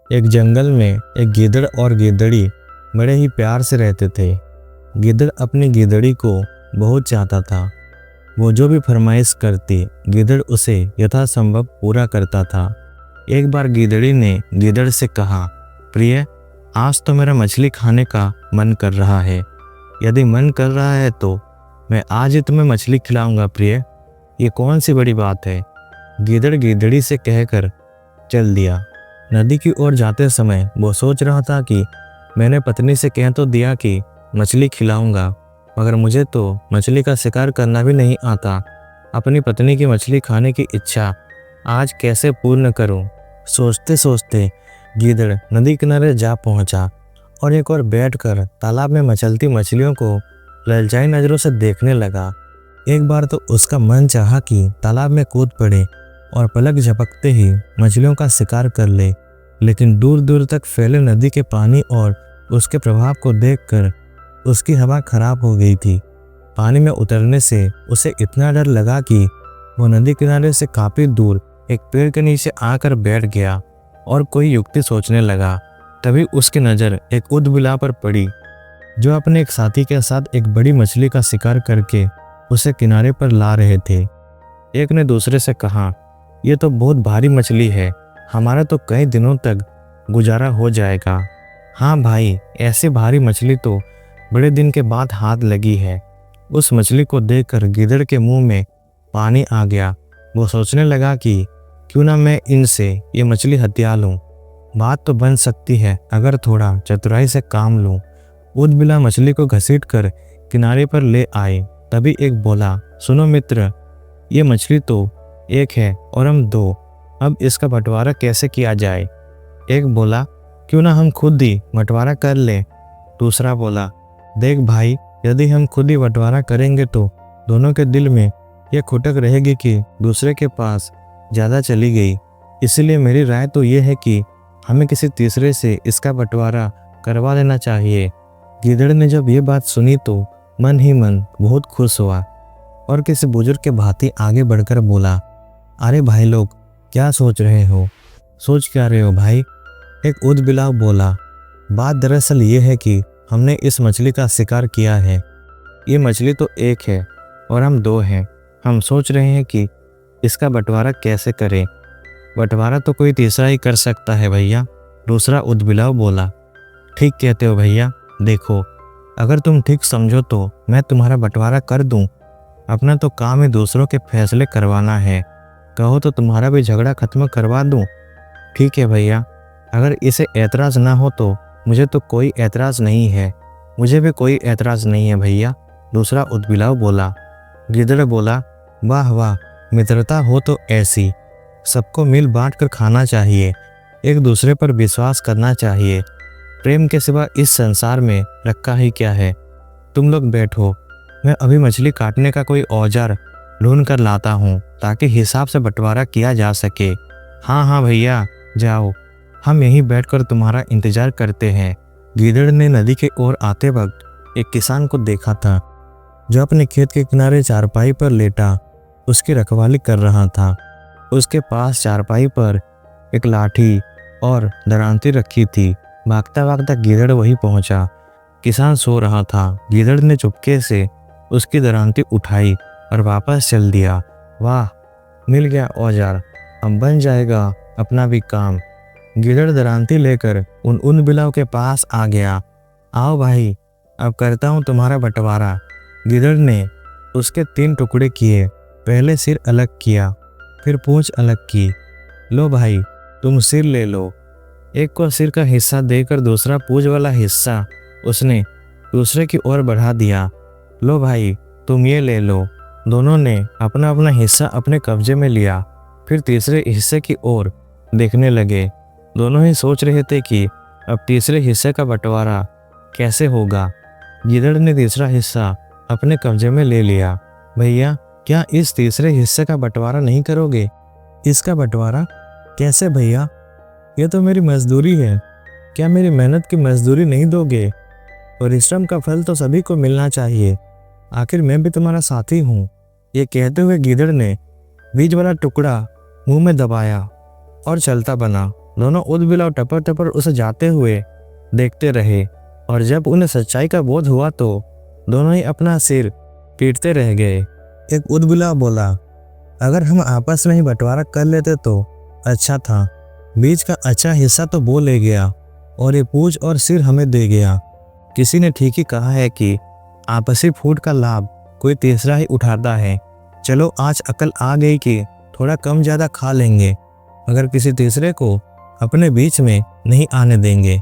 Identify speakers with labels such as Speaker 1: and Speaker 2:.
Speaker 1: एक जंगल में एक गीदड़ और गीदड़ी बड़े ही प्यार से रहते थे। गीदड़ अपनी गीदड़ी को बहुत चाहता था। वो जो भी फरमाइश करती गीदड़ उसे यथासंभव पूरा करता था। एक बार गीदड़ी ने गीदड़ से कहा, प्रिय, आज तो मेरा मछली खाने का मन कर रहा है। यदि मन कर रहा है तो मैं आज ही तुम्हें मछली खिलाऊंगा प्रिय। ये कौन सी बड़ी बात है। गीदड़ गीदड़ी से कहकर चल दिया। नदी की ओर जाते समय वो सोच रहा था कि मैंने पत्नी से कह तो दिया कि मछली खिलाऊंगा, मगर मुझे तो मछली का शिकार करना भी नहीं आता। अपनी पत्नी की मछली खाने की इच्छा आज कैसे पूर्ण करूं। सोचते सोचते गीदड़ नदी किनारे जा पहुंचा और एक और बैठकर तालाब में मचलती मछलियों को ललचाई नजरों से देखने लगा। एक बार तो उसका मन चाहा कि तालाब में कूद पड़े और पलक झपकते ही मछलियों का शिकार कर ले, लेकिन दूर दूर तक फैले नदी के पानी और उसके प्रभाव को देखकर उसकी हवा खराब हो गई थी। पानी में उतरने से उसे इतना डर लगा कि वो नदी किनारे से काफी दूर एक पेड़ के नीचे आकर बैठ गया और कोई युक्ति सोचने लगा। तभी उसकी नज़र एक ऊदबिलाव पर पड़ी, जो अपने एक साथी के साथ एक बड़ी मछली का शिकार करके उसे किनारे पर ला रहे थे। एक ने दूसरे से कहा, ये तो बहुत भारी मछली है, हमारा तो कई दिनों तक गुजारा हो जाएगा। हाँ भाई, ऐसी भारी मछली तो बड़े दिन के बाद हाथ लगी है। उस मछली को देखकर गीदड़ के मुंह में पानी आ गया। वो सोचने लगा कि क्यों ना मैं इनसे ये मछली हत्या लूं। बात तो बन सकती है अगर थोड़ा चतुराई से काम लूं। ऊदबिलाव मछली को घसीटकर किनारे पर ले आए। तभी एक बोला, सुनो मित्र, ये मछली तो एक है और हम दो, अब इसका बंटवारा कैसे किया जाए। एक बोला, क्यों ना हम खुद ही बंटवारा कर लें। दूसरा बोला, देख भाई, यदि हम खुद ही बंटवारा करेंगे तो दोनों के दिल में यह खुटक रहेगी कि दूसरे के पास ज़्यादा चली गई। इसलिए मेरी राय तो ये है कि हमें किसी तीसरे से इसका बंटवारा करवा लेना चाहिए। गीदड़ ने जब ये बात सुनी तो मन ही मन बहुत खुश हुआ और किसी बुजुर्ग के भांति आगे बढ़कर बोला, अरे भाई लोग, क्या सोच रहे हो? सोच क्या रहे हो भाई? एक ऊदबिलाव बोला, बात दरअसल ये है कि हमने इस मछली का शिकार किया है। ये मछली तो एक है और हम दो हैं। हम सोच रहे हैं कि इसका बंटवारा कैसे करें। बंटवारा तो कोई तीसरा ही कर सकता है भैया। दूसरा ऊदबिलाव बोला, ठीक कहते हो भैया। देखो, अगर तुम ठीक समझो तो मैं तुम्हारा बंटवारा कर दूं। अपना तो काम ही दूसरों के फैसले करवाना है। कहो तो तुम्हारा भी झगड़ा खत्म करवा दूं। ठीक है भैया, अगर इसे ऐतराज़ ना हो तो मुझे तो कोई ऐतराज़ नहीं है। मुझे भी कोई ऐतराज़ नहीं है भैया। दूसरा ऊदबिलाव बोला। गिदड़ बोला, वाह वाह, मित्रता हो तो ऐसी। सबको मिल बांट कर खाना चाहिए, एक दूसरे पर विश्वास करना चाहिए। प्रेम के सिवा इस संसार में रखा ही क्या है। तुम लोग बैठो, मैं अभी मछली काटने का कोई औजार ढूंढ कर लाता हूँ ताकि हिसाब से बंटवारा किया जा सके। हाँ हाँ भैया, जाओ, हम यहीं बैठकर तुम्हारा इंतजार करते हैं। गीदड़ ने नदी के ओर आते वक्त एक किसान को देखा था, जो अपने खेत के किनारे चारपाई पर लेटा उसकी रखवाली कर रहा था। उसके पास चारपाई पर एक लाठी और दरांती रखी थी। भागता भागता गीदड़ वहीं पहुंचा। किसान सो रहा था। गीदड़ ने चुपके से उसकी दरांती उठाई और वापस चल दिया। वाह, मिल गया औजार, अब बन जाएगा अपना भी काम। गीदड़ दरांती लेकर उन ऊदबिलाव के पास आ गया। आओ भाई, अब करता हूँ तुम्हारा बंटवारा। गीदड़ ने उसके 3 टुकड़े किए। पहले सिर अलग किया, फिर पूंछ अलग की। लो भाई, तुम सिर ले लो। एक को सिर का हिस्सा देकर दूसरा पूंछ वाला हिस्सा उसने दूसरे की ओर बढ़ा दिया। लो भाई, तुम ये ले लो। दोनों ने अपना अपना हिस्सा अपने कब्जे में लिया। फिर तीसरे हिस्से की ओर देखने लगे। दोनों ही सोच रहे थे कि अब तीसरे हिस्से का बंटवारा कैसे होगा। गीदड़ ने तीसरा हिस्सा अपने कब्जे में ले लिया। भैया, क्या इस तीसरे हिस्से का बंटवारा नहीं करोगे? इसका बंटवारा कैसे भैया? यह तो मेरी मजदूरी है। क्या मेरी मेहनत की मजदूरी नहीं दोगे? परिश्रम का फल तो सभी को मिलना चाहिए। आखिर मैं भी तुम्हारा साथी हूँ। ये कहते हुए गीदड़ ने बीज वाला टुकड़ा मुंह में दबाया और चलता बना। दोनों उदबिला और टपर टपर उसे जाते हुए देखते रहे और जब उन्हें सच्चाई का बोध हुआ तो दोनों ही अपना सिर पीटते रह गए। एक उदबिला बोला, अगर हम आपस में ही बंटवारा कर लेते तो अच्छा था। बीच का अच्छा हिस्सा तो वो ले गया और ये पूंछ और सिर हमें दे गया। किसी ने ठीक ही कहा है कि आपसी फूट का लाभ कोई तीसरा ही उठाता है। चलो आज अकल आ गई कि थोड़ा कम ज़्यादा खा लेंगे, मगर किसी तीसरे को अपने बीच में नहीं आने देंगे।